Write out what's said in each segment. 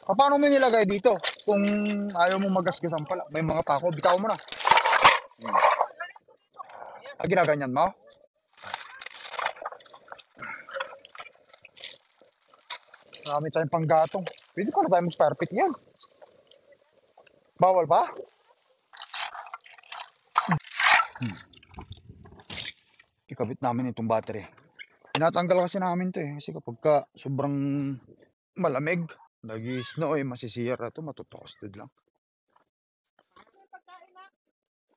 Paano mo nilagay dito? Kung ayaw mo magasgasan pala, may mga pako, bitaw mo na. Ginaganyan mo? Marami tayong panggatong. Pwede pala tayo mag-perfect yan. Bawal ba? Ikabit namin itong battery. Tinatanggal kasi namin to eh. Kasi kapag sobrang malamig, nag-snow eh, masisira to, matutosted lang.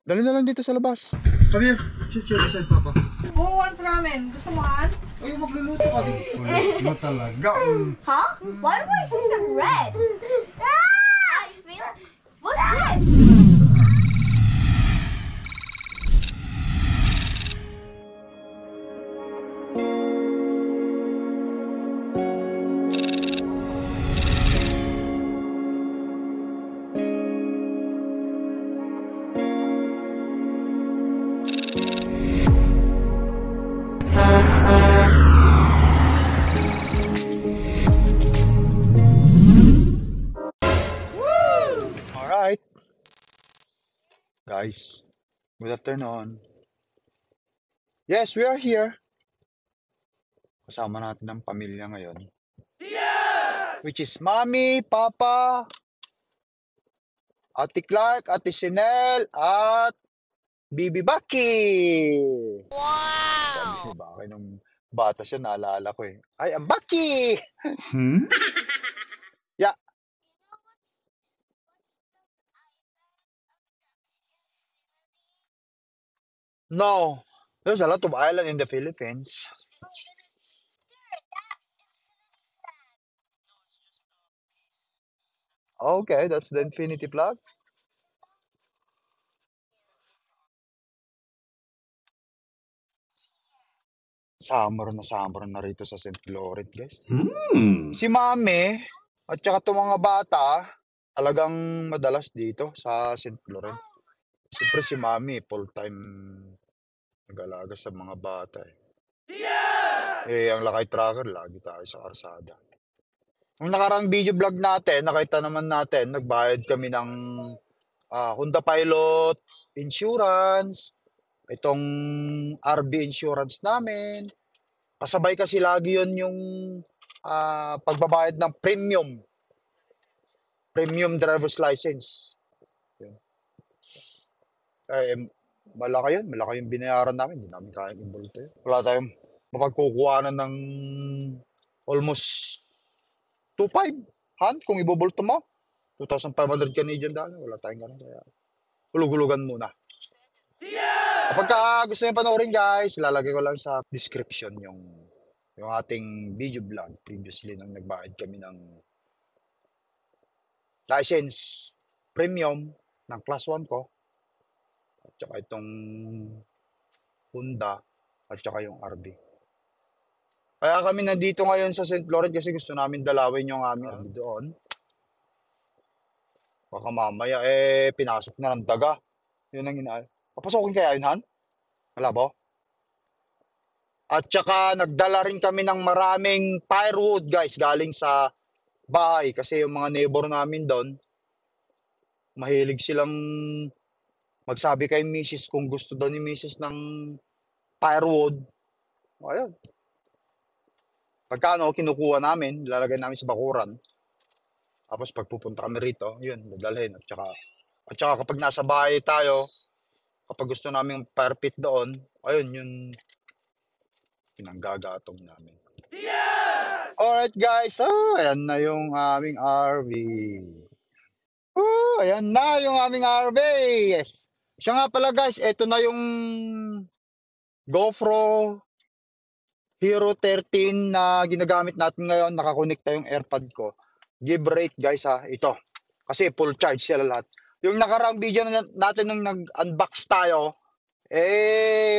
Dali na lang dito sa labas. Come here. Sit here beside Papa. Who wants ramen? Gusto mo an? Ay, magluluto ka din. Kulit mo talaga. Huh? Why do I see some red? I feel. What's this? Alright. Guys, good afternoon. Yes, we are here. Kasama natin ang pamilya ngayon. Which is Mommy, Papa, Ate Clark, Ate Chanel, at Bibi Baki. Wow! Sabi ni Baki nung bata siya, naalala ko eh. Ay, ang Baki! Yeah. No, there's a lot of island in the Philippines. Okay, that's the infinity plug. Summer na rito sa St. Laurent, guys. Si Mami at saka itong mga bata, talagang madalas dito sa St. Laurent. Siyempre si Mami, full-time nag-alaga sa mga bata eh. Eh, ang Lakay Tracker, lagi tayo sa karsada. Nung nakarang video vlog natin, nakita naman natin, nagbayad kami ng Honda Pilot insurance, itong RB insurance namin. Kasabay kasi lagi yon yung pagbabayad ng premium driver's license. Yun. Eh, malaki yung binayaran namin, hindi namin kayang ibulto yun. Wala tayong mapagkukuhanan ng almost 2,500 han kung ibubulto mo. 2,500 Canadian dollar, wala tayong ganun. Kaya hulug-hulugan muna. Kapag gusto nyo panoorin guys, ilalagay ko lang sa description yung ating video vlog previously nang nagbayad kami ng license premium ng class 1 ko at saka itong Honda at saka yung RB. Kaya kami nandito ngayon sa St. Laurent kasi gusto namin dalawin yung aming RB doon. Baka mamaya pinasok na ng daga. Yun ang inaay. Papasokin kaya yun, Han? Malabo? At saka nagdala rin kami ng maraming firewood guys galing sa bahay kasi yung mga neighbor namin doon mahilig silang magsabi kay Mrs. kung gusto daw ni Mrs. ng firewood. Ayun. Pagkano kinukuha namin, lalagay namin sa bakuran. Tapos pagpupunta kami rito, yun, dadalhin. At saka kapag nasa bahay tayo, kapag gusto namin fire pit doon, ayun, yun pinanggagatong namin. Alright guys, ayan na yung aming RV. Ayan na yung aming RV. Yes. Siya nga pala guys, ito na yung GoPro Hero 13 na ginagamit natin ngayon. Nakakonekta yung AirPod ko. Give rate guys ha, ito. Kasi full charge sila lahat. Yung nakarang video natin nung nag-unbox tayo,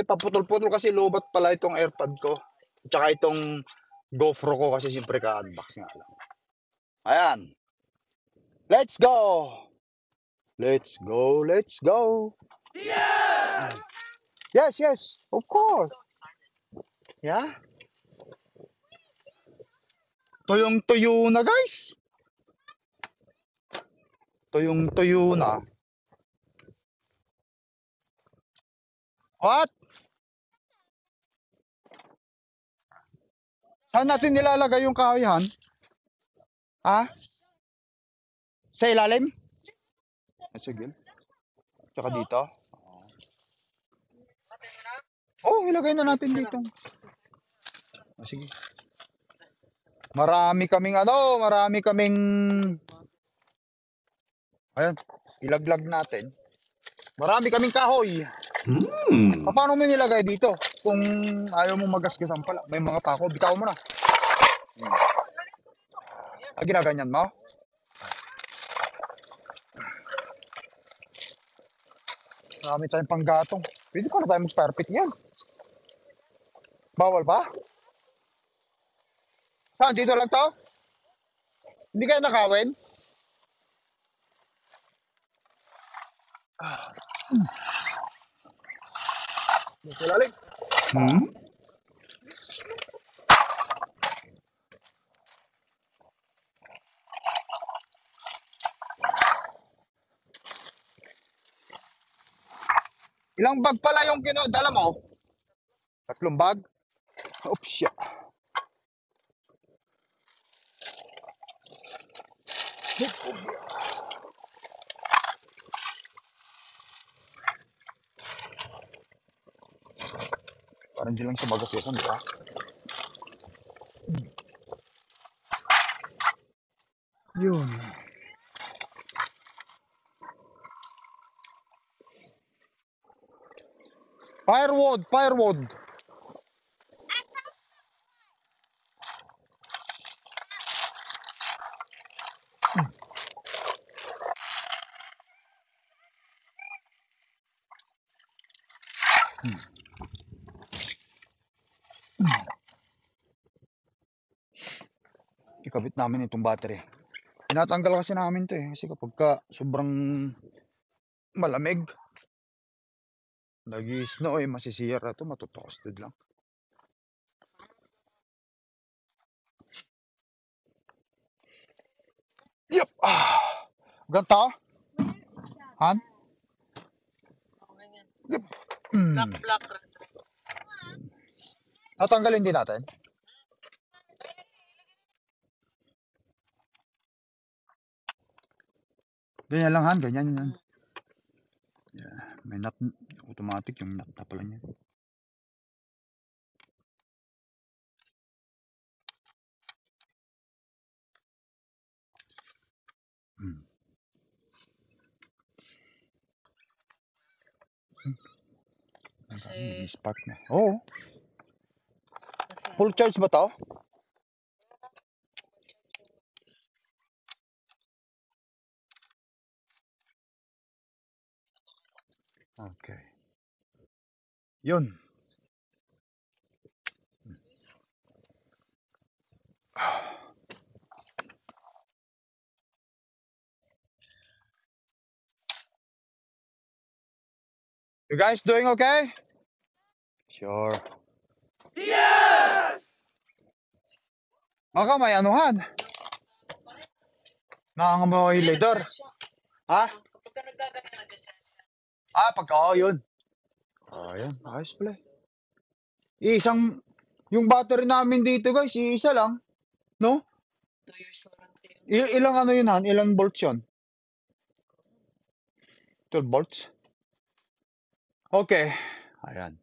paputol-putol kasi lobat pala itong AirPod ko. At saka itong GoPro ko kasi siyempre ka-unbox nga lang. Ayan. Let's go! Let's go, let's go! Yes, yes, of course. Yeah? Tuyong-tuyo na guys. tuyong-tuyo na. What? Saan natin nilalagay yung kahoy, Han? Ha? Sa ilalim? Sige. Tsaka dito? Oo, ilagay na natin dito. Sige. Marami kaming ayan, ilaglag natin. Marami kaming kahoy. Paano mo nilagay dito? Kung ayaw mo magasgasan pala, may mga pako, bitaw mo na. Ginaganyan mo? Marami tayong panggatong. Pwede pa na tayo mag-perfect yan. Bawal ba? Saan? Dito lang to? Hindi kayo nakawin? Dito lalim. Ilang bag pala yung dala mo? 3 bag? Oops, shit. Parang di lang sa bagas yun, di ba? Yun. Firewood. Ikabit namin itong battery. Tinatanggal kasi namin to kasi kapag sobrang malamig, nag-snow masisira to, matutosted lang. Yep. Ganto? Han? Yep. Black. Tatanggalin din natin. Ganyan lang, Han. Ganyan yan. Yeah. May nut. Automatic yung nut na pala niya. May spark na. Oo. Full charge ba to? Okay. Yun. You guys doing okay? Sure. Yes! Baka may anuhan. Nangangamoy leader. Ha? Yun. Yun. Ayos pala. Yung battery namin dito guys, isa lang. No? 2 years warranty. Ilang ano yun, Han? Ilang volts yun? 12 volts? Okay. Ayan.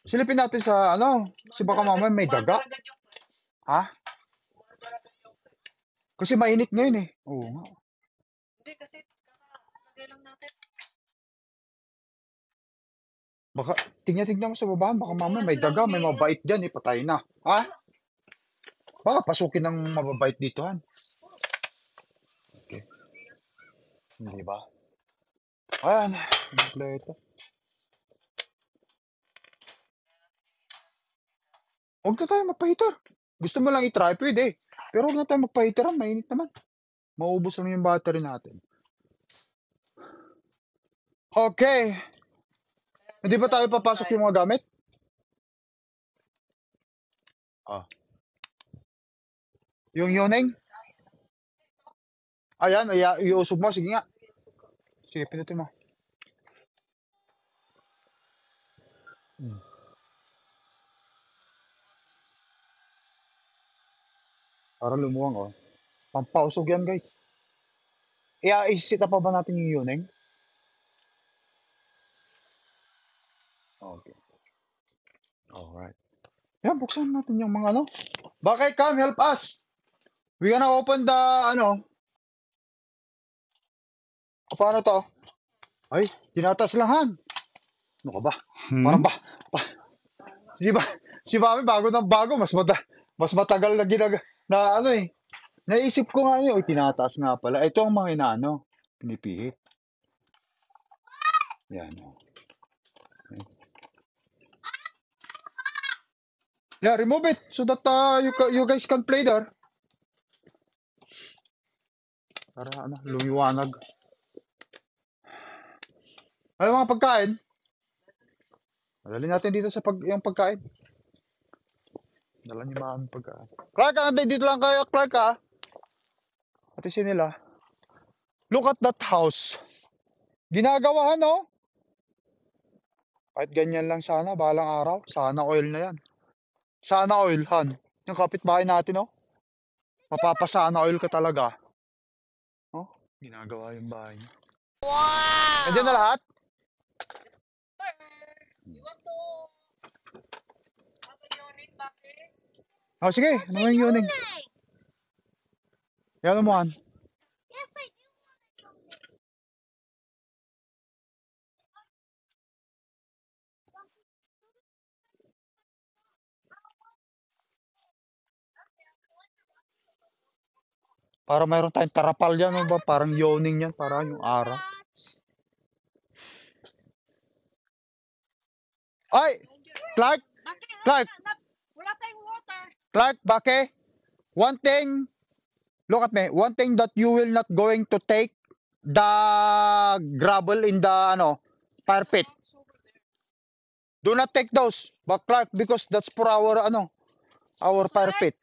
Silipin natin sa kasi baka mamaya may daga. Ha? Kasi mainit ngayon Oo nga. Hindi kasi kakagay lang natin. Baka tingnan mo sa babahan, baka mamaya may daga, may mabait diyan patay na. Ha? Baka pasukin ng mababait dito, Han. Okay. Hindi ba? Ayan. Kompleto. Huwag na tayo magpa-heater. Gusto mo lang i-try, pwede. Pero huwag na tayo magpa-heater, mainit naman. Maubos lang yung battery natin. Okay. Hindi ba tayo papasok yung mga gamit? Yung yuneng? Ayan, iusog mo. Sige nga. Sige, pinutin mo. Para lumuwang, oh. Pampausog yan, guys. Isisita pa ba natin yung yuneng? Okay. Alright. Yan, buksan natin yung mga ano. Bakit, Cam? Help us! We gonna open the, ano. Paano to? Ay, tinatas lang, Han. Ano ka ba? Parang ba? Di ba? Si Mami, bago ng bago. Mas matagal na na ano eh. Naisip ko nga yun. Oy, tinataas nga pala. Ito ang mga inaano. Pinipihit. Yan, oh. Yeah, remove it so that you guys can play there. Para ano, lumiwanag. Ay, mga pagkain. Dali natin dito sa yung pagkain. Dala niyo mga pagkain. Clark, antay dito lang kayo, Clark, ha? Pati si nila. Look at that house. Ginagawahan, no? Kahit ganyan lang sana, balang araw. Sana oil na yan. Sana oil, Han. Yung kapitbahay natin, no? Mapapasana oil ka talaga. Oh, ginagawa yung bahay niya. Wow! Nandiyan na lahat? You want to have a unit back there? Oh, sige. Ano yung yuning? Yan mo, Han. Yes, I do want to go there. Para mayroon tayong tarapal yan, no ba? Parang yawning yan, parang yung araw. Ay! Clark! Clark! Wala tayong water. Clark, Bake! One thing, look at me, one thing that you will not going to take the gravel in the, fire pit. Do not take those, but Clark, because that's for our, our fire pit.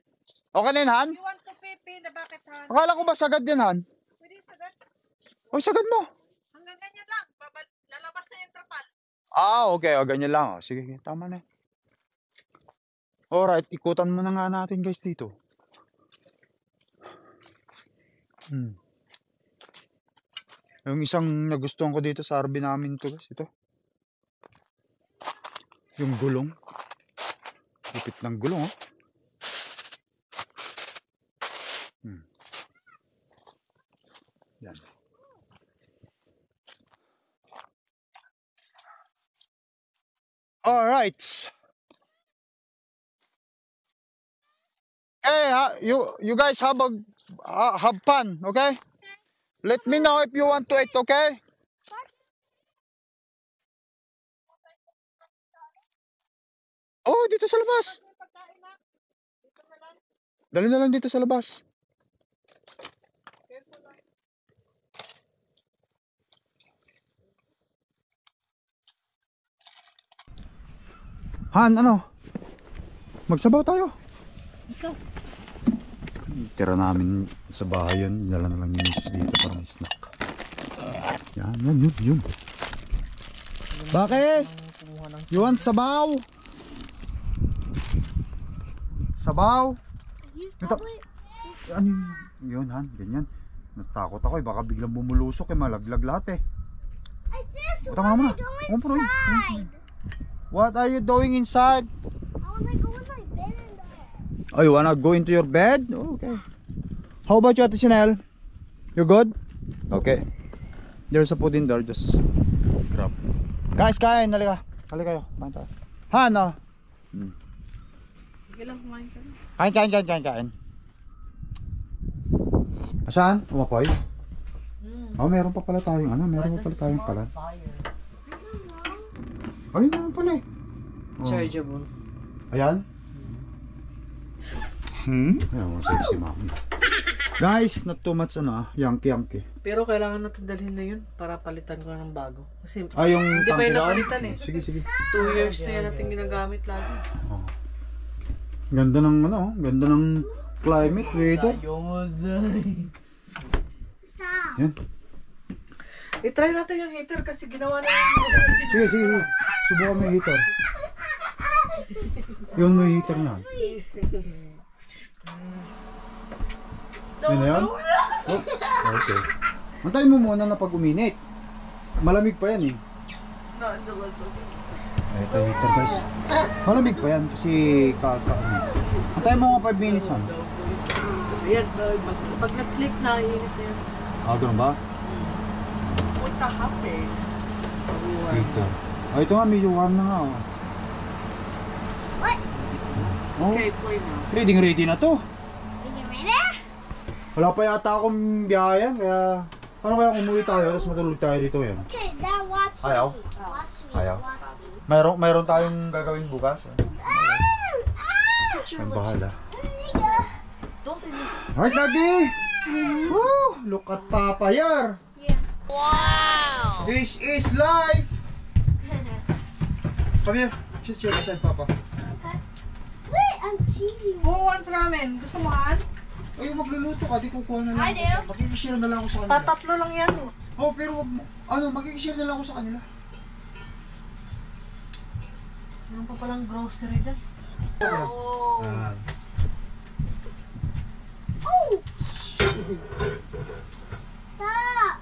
Okay na yun, Han? You want to pipi na bakit, Han? Akala ko ba sagad yan, Han? Pwede sagad. Oy, sagad mo. Hanggang ganyan lang. Lalabas na yung trapal. Okay. O, ganyan lang. O. Sige, tama na. Alright, ikutan mo na nga natin, guys, dito. Yung isang nagustuhan ko dito sa RV namin to, guys. Ito. Yung gulong. Lipit ng gulong, oh. Yan. Alright. Hey, you guys have fun, okay? Let me know if you want to eat, okay? Oh, dito sa labas. Dali na lang dito sa labas. Han, magsabaw tayo. Ikaw. Tira namin sa bahay yun. Dala na lang yung misis dito para may snack. Yun. Bakit? You want sabaw? Sabaw? Ano yun, Han? Ganyan. Natakot ako baka biglang bumulusok malaglag lahat I just Butang want ka to muna. go inside. What are you doing inside? I want to go in my bed in there. Oh, you wanna go into your bed? Oh, okay. How about you, Ate Chanel? You good? Okay. There's a food in there. Just grab. Guys, kain. Halika. Halika kayo. Kain tayo. Han, Sige lang, kumain ka na. Kain. Asan? Umapoy? Oh, meron pa pala tayong pala. Ayun naman pala Chargeable. Ayan. Ayan, sexy mami. Guys, not too much Yankee. Pero kailangan natin dalhin na yun para palitan ko ng bago. Kasi Yung hindi pa tangke yun doon? napalitan Sige. 2 years na yan natin ginagamit lagi. Ganda ng ganda ng climate, weather. Stop. Yan. I-try natin yung heater kasi ginawa na Sige, sige. Subukan mo yung heater. Yun mo yung heater na. Yun na yan? Oh, okay. Antayin mo muna na pag uminit. Malamig pa yan eh. Ito yung heater guys. Malamig pa yan kasi antayin mo nga 5 minutes han. Ayan, pag nag-click na, init na yan. Ganun ba? What the happened? Heater. Ito nga, medyo warm na nga. What? Oh, Okay, play now. ready na to. Are you ready? Wala pa yata akong biyayan, kaya paano kaya kung umuwi tayo, tapos matulog tayo dito yan. Okay, now watch Ayaw? me. Watch me. Ayaw? Watch me. Mayroon tayong gagawin bukas. Ang bahala. Don't say me. Alright, Daddy! Woo! Look at Papa here! Yeah. Wow! This is life! Come here. Sit here beside Papa. Wait, I'm cheating. Who wants ramen? Gusto mo Han? Ay, magluluto ka. Di kukuha na lang I do. ako. Makikishare na lang ako sa kanila. Tatatlo lang yan. Oh, pero wag mo. Makikishare na lang ako sa kanila. Meron pa palang grocery dyan. Oh. Yan. Oh! Stop!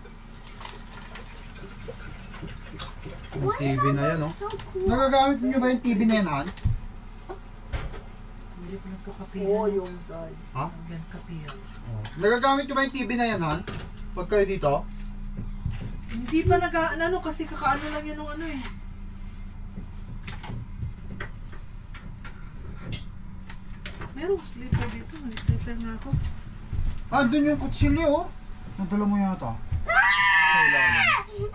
Yung TV na yan, oh. So cool. Nagagamit niyo ba yung TV na yan, Han? Hindi pa nagkakapihan. Oo, yung dad. Ha? Hanggang kapihan. Nagagamit niyo ba yung TV na yan, Han? Pag kayo dito? Hindi pa ano kasi kakaano lang yan ng ano eh. Merong sleeper dito. May sleeper na ako. Doon yung kutsilyo, oh. Nadala mo yata. Sa ilalim.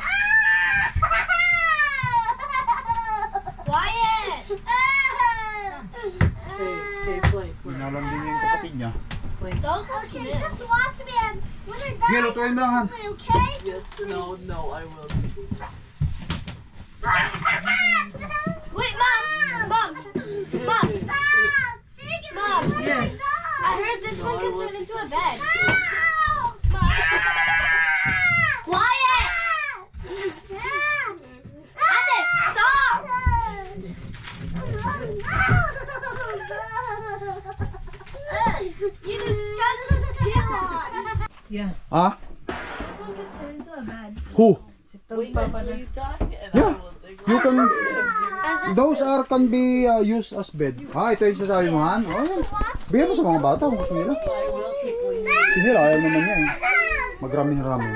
Quiet! Okay, play. Inalam din yung kapatid niya. Those are okay, just watch me and when I die, Sige, lutuin mo lang, Han. okay? Yes, no, I will. Wait, Mom! Mom! Mom! Mom! Yes. I heard this one can turn into a bed. Quiet! Alice, stop! You disgusting kid! Yeah. Ha? This one can turn into a bed. Who? Wait, Papa na. Yeah. You can... Those are can be used as bed. Ito yung sasabi mo, Han? Oh, bigyan mo sa mga bata kung gusto nila. Si Nila, ayaw naman niya eh. Magramin-ramin.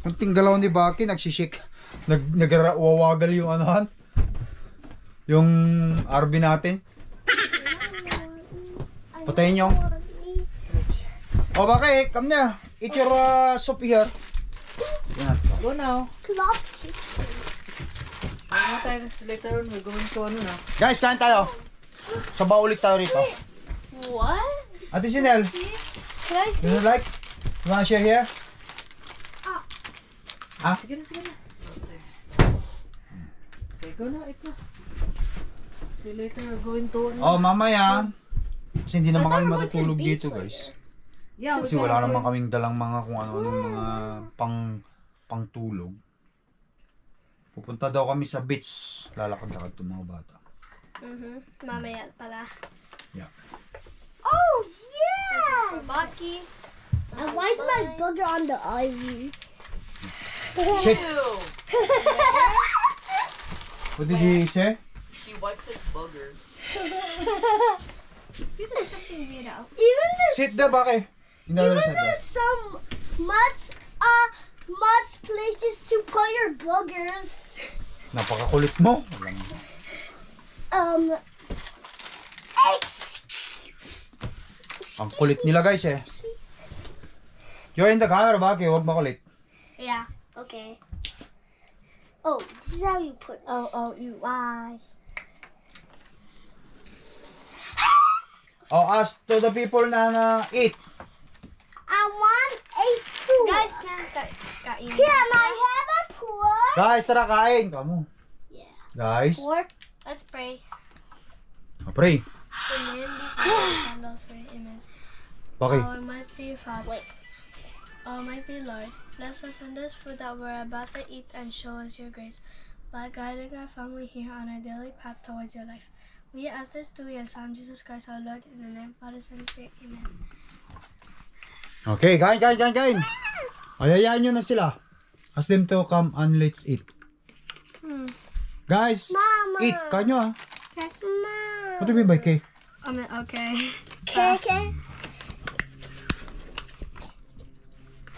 Kunting galaw ni Baki, nagsishik. Nagwawagal yung ano, Han? Yung RV natin. Patayin niyo. Oh, Baki, come na. Eat your soup here. Yan. Go now. Club Ano tayo later on, we're going to ano na. Guys, kain tayo. Sabaw ulit tayo rito. What? Ate Sinel, Can I see? you like? You wanna share here? Sige na. Okay, go na, ito. See you later, we're going to ano. Oh, mamaya. Kasi hindi naman I kami thought we went to matutulog the beach dito, guys. Yeah, Kasi wala naman kaming dalang mga kung ano-ano mga pangtulog. Pupunta daw kami sa beach. Lalakad-lakad itong mga bata. Mamaya pala. Yeah. Oh, yeah! Baki. I like my booger on the ivy. Shit! What did he say? He wiped his buggers. You disgusting weirdo. Even Sit there, Baki. even there's some much places to put your boogers. Napakakulit mo. Ang kulit nila, guys eh. You're in the camera, Baki. Huwag makulit. Yeah. Okay. Oh, this is how you put it. O-O-U-I. Oh, ask to the people na eat. I want a food. Guys, can I have a pour? Guys, tara kain. Kamu. Yeah. Guys. Pour? Let's pray. Pray. sandals for your amen. Okay. Almighty Father, Almighty Lord, bless us in this food that we're about to eat and show us your grace by guiding our family here on our daily path towards your life. We ask this through your Son, Jesus Christ, our Lord, in the name of Father, Son, and Spirit. Amen. Okay, kain. Ayayaan nyo na sila. Ask them to come and let's eat. Guys, Mama. eat. Kain nyo, ha? Mama. What do you mean by cake? Okay. Okay.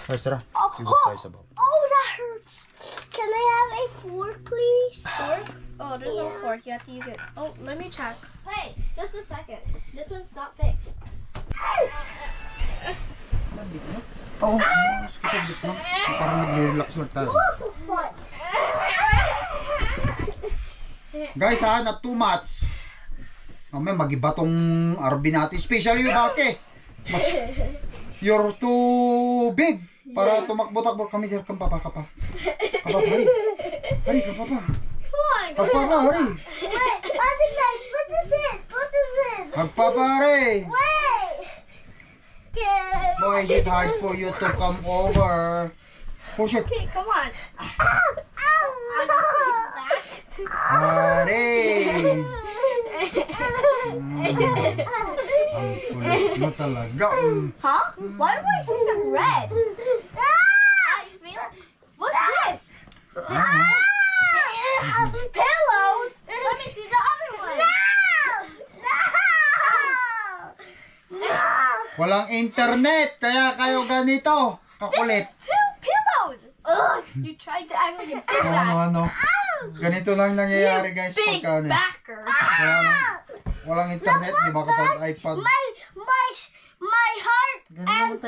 Guys, tara. Oh, that hurts. Can I have a fork, please? Fork? Oh, there's no fork. You have to use it. Oh, let me check. Hey, just a second. This one's not fixed. Oo, mas kasabit no? Parang nag-relax lang tayo. So fun. Guys, ha, not too much. Mamaya mag-iba tong RB natin. Especially yung bake. You're too big para tumakbo-takbo kami. Sir, kapa. Kapa, hurry. Hurry, kapa. Come on. Kapa, hurry. Wait, put this in. Magpapa, hurry. Wait. Boy, is it hard for you to come over? Push it. Okay, come on. Hurry. Ang kulit mo talaga. Huh? Why do I see some red? What's this? Pillows? Let me see the other one. No! Walang internet, kaya kayo ganito. Kakulit. Two pillows! Ugh, you tried to act like a big Ano. Ganito lang nangyayari guys big pagka ano. backer. Walang internet, di ba kapag iPad. My heart and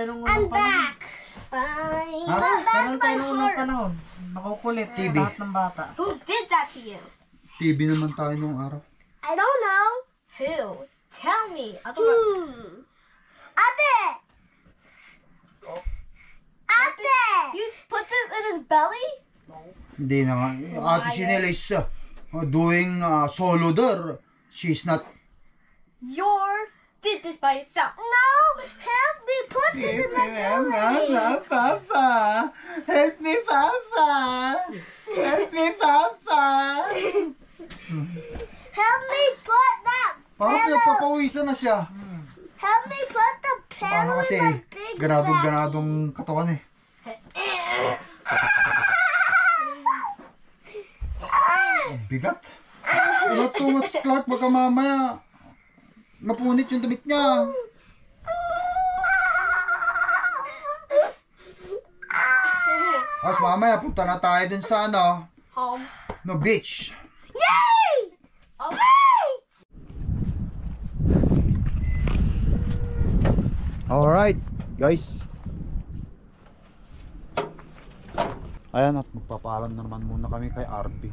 back. Ganun tayo noong unang panahon. Nakukulit. TV. Lahat ng bata. Who did that to you? TV naman tayo nung araw. I don't know. Who? Tell me. Ate! You put this in his belly? Hindi na nga. Ate Chanel is doing solo there. She's not. Did this by yourself. No! Help me put this in my belly. Papa. Help me, Papa. Help me, Papa. Help me put that Parang pillow. papawisan na siya. Help me put the Paano pillow kasi in my big belly. ganadong katawan eh. Ang bigat. Not too much, Clark. Baka mamaya mapunit yung damit niya. Tapos mamaya punta na tayo dun sa ano, Home. no beach. Yay! Alright! Alright, guys. Ayan at magpapaalam naman muna kami kay RB.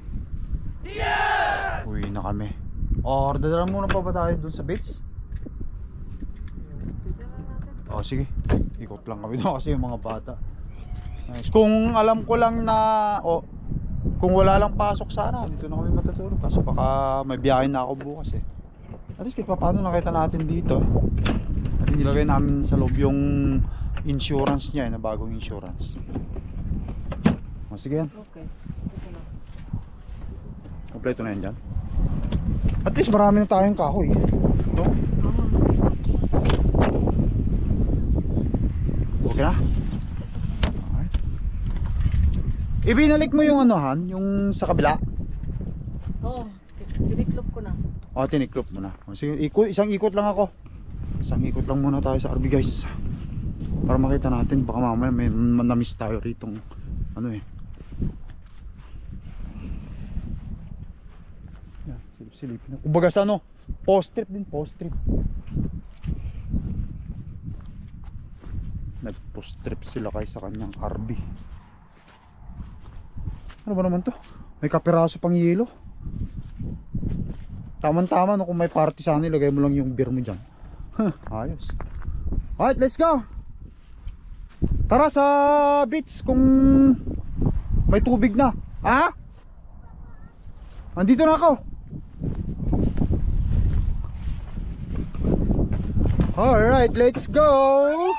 Yes! Uwi na kami. Order muna pa ba tayo dun sa beach? Oh, sige. Ikot lang kami doon kasi yung mga bata. Nice. Kung alam ko lang na kung wala lang pasok sana, dito na kami matutulog kasi baka may biyahe na ako bukas eh. At least kahit paano nakita natin dito. At nilagay namin sa loob yung insurance niya na bagong insurance. O sige yan. Okay. Kompleto na yan dyan. At least marami na tayong kahoy. No? Okay na? Alright. Ibinalik mo yung anuhan, yung sa kabila. Oo. Tiniklop ko na. O, tiniklop mo na. O, sige, isang ikot lang ako. Isang ikot lang muna tayo sa RB guys. Para makita natin, baka mamaya may na-miss tayo ritong ano eh. Yan, silip-silipin na. Kumbaga sa ano, post trip din, post trip. Nag-post trip sila kay sa kanyang RB. Ano ba naman to? May kapiraso pang yelo. Tama-tama no, kung may party sana ilagay mo lang yung beer mo dyan. Ayos. Alright, let's go. Tara sa beach kung may tubig na. Ha? Andito na ako. Alright, let's go!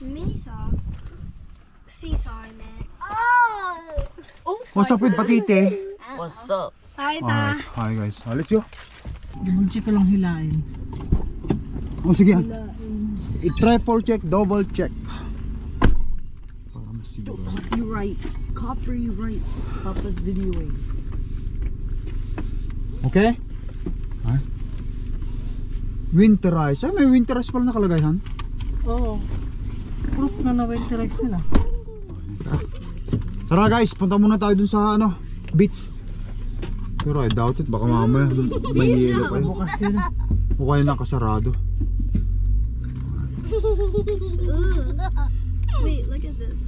Mini saw. Seesaw, I meant. Oh! What's up with Patite? What's up? Hi, Alright, hi guys. Let's go. Bunchi ko lang hilain. O sige. I-triple check, double check. Para mas siguro. Copyright. Papa's videoing. Okay? Alright. Winterize. Ay, may winterize pala nakalagay, Han. Oo. Proof na na-winterize nila. Tara guys, punta muna tayo dun sa ano, beach. Pero I doubt it, baka mamaya may yelo pa yun. Bukas yun. Mukha yun nakasarado. Wait, look at this.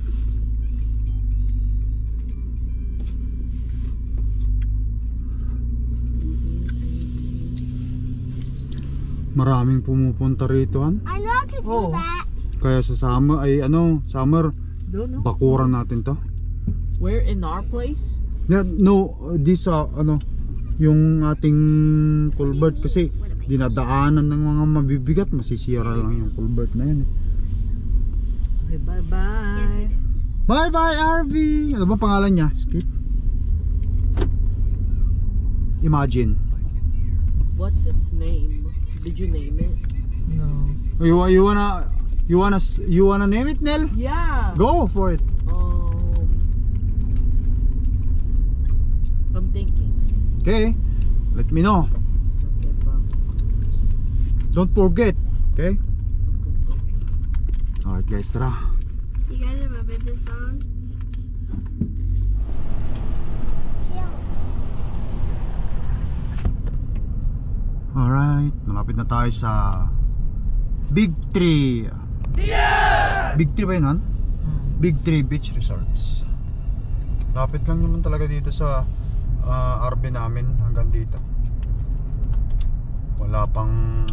Maraming pumupunta rito, Han. I know how to do Oh. that. Kaya sa summer, ay ano, summer, Don't know. bakuran natin to. Where in our place? Yeah, no, this ano, yung ating culvert kasi dinadaanan ng mga mabibigat, masisira lang yung culvert na yan. Okay, bye-bye. Bye bye RV! Ano ba pangalan niya? Skip. Imagine. What's its name? Did you name it? No. You wanna name it, Nel? Yeah. Go for it. I'm thinking. Okay. Let me know. Okay, pa. Don't forget. Okay? Alright guys, tara. You guys remember this song? Alright, malapit na tayo sa Big Tree. Yeah! Big Tree ba yun, Han? Big Tree Beach Resorts. Lapit lang naman talaga dito sa RV namin hanggang dito. Wala pang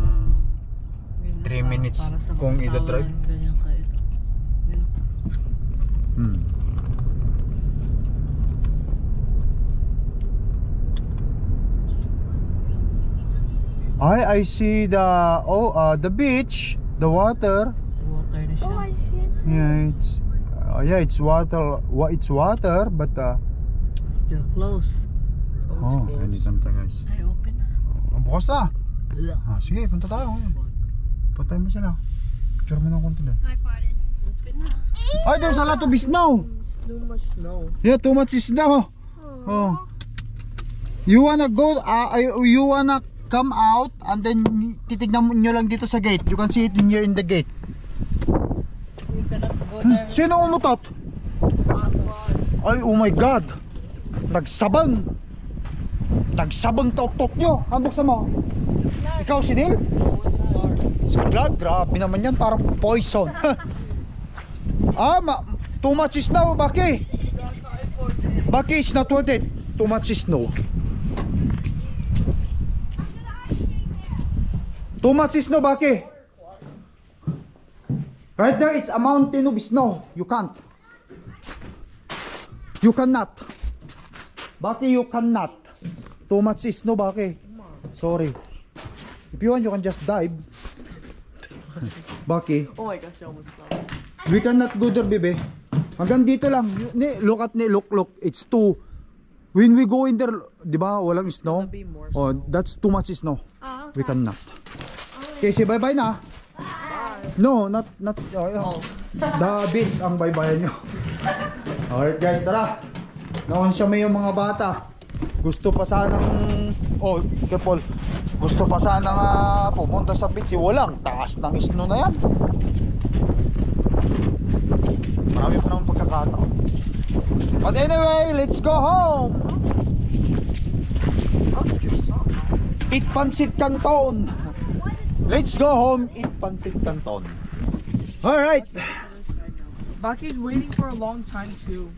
3 minutes kung ida-drive. I see the the beach, the water. Water na siya. Oh, I see it. Yeah, it's water. It's water, but Still close. oh, it's closed. ganito na guys. Ay, open na. Bukas na. Ugh. Sige, punta tayo ngayon. Puntayin mo sila. Picture mo ng konti lang. I farted. Open na. Ay, there's a lot of snow. Too much snow. Yeah, too much snow. Oh. You wanna go, you wanna come out and then titignan nyo lang dito sa gate. You can see it in here in the gate. We cannot go there. Sino umutot? Ay, oh my God. Nagsabang. Nagsabang tok-tok nyo. Buksan mo. Ikaw, si Neil? Si Glad, grabe naman yan. Parang poison. Too much snow, Baki. Baki, it's not worth it. Too much snow. Too much snow, Baki. Right there, it's a mountain of snow. You can't. You cannot. Baki, you cannot. Too much snow, Baki. Sorry. If you want, you can just dive. Baki. Oh my gosh, I almost fell. We cannot go there, baby. Hanggang dito lang. Look at me, look. It's too. When we go in there, di ba, walang snow? Gonna be more Oh, snow. that's too much snow. Oh, We cannot. Okay, say bye-bye na. No, not the beach ang bye-bye nyo. Alright guys, tara. Noon siya may yung mga bata. Gusto pa sanang, oh, careful. Gusto pa sanang pumunta sa beach. Walang taas ng snow na yan. Marami pa naman pagkakataon. But anyway, let's go home. Eat Pancit Canton. Let's go home, eat Pancit Canton. Alright. Baki's waiting for a long time too.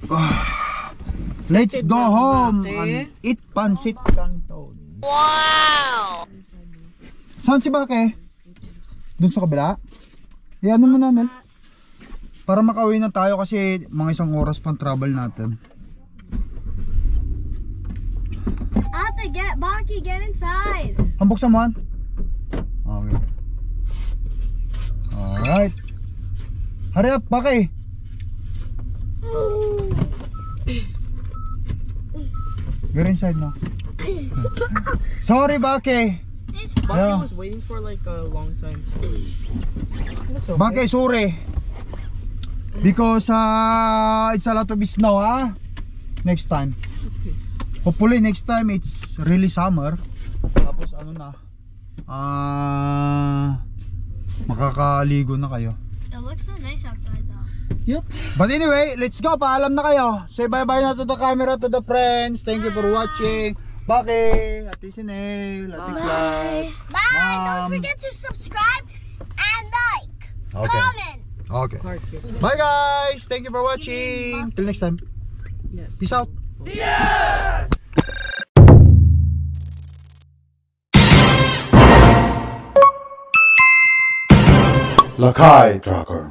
Let's go home Ate. and eat Pancit Canton. Wow! Saan si Bake? Doon sa kabila? Ano mo namin? Para makauwi na tayo kasi mga isang oras pang travel natin. I have to get Baki, get inside. Hambok sa man? Okay. Alright. Hurry up, Baki. You're inside now. Sorry, Baki. Baki Yeah. was waiting for like a long time. That's okay. Baki, sorry. Because it's a lot of snow, next time. Hopefully next time it's really summer. Tapos ano na, makakaligo na kayo. It looks so nice outside though. Yep. But anyway, let's go. Paalam na kayo. Say bye-bye na to the camera, to the friends. Thank you for watching. Baki, Ate Sinel, Ate Clark. Bye. Mom. Don't forget to subscribe and like. Okay. Comment. Okay. Heart kick. Bye guys. Thank you for watching. Till next time. Yeah. Peace out. Lakai Tracker.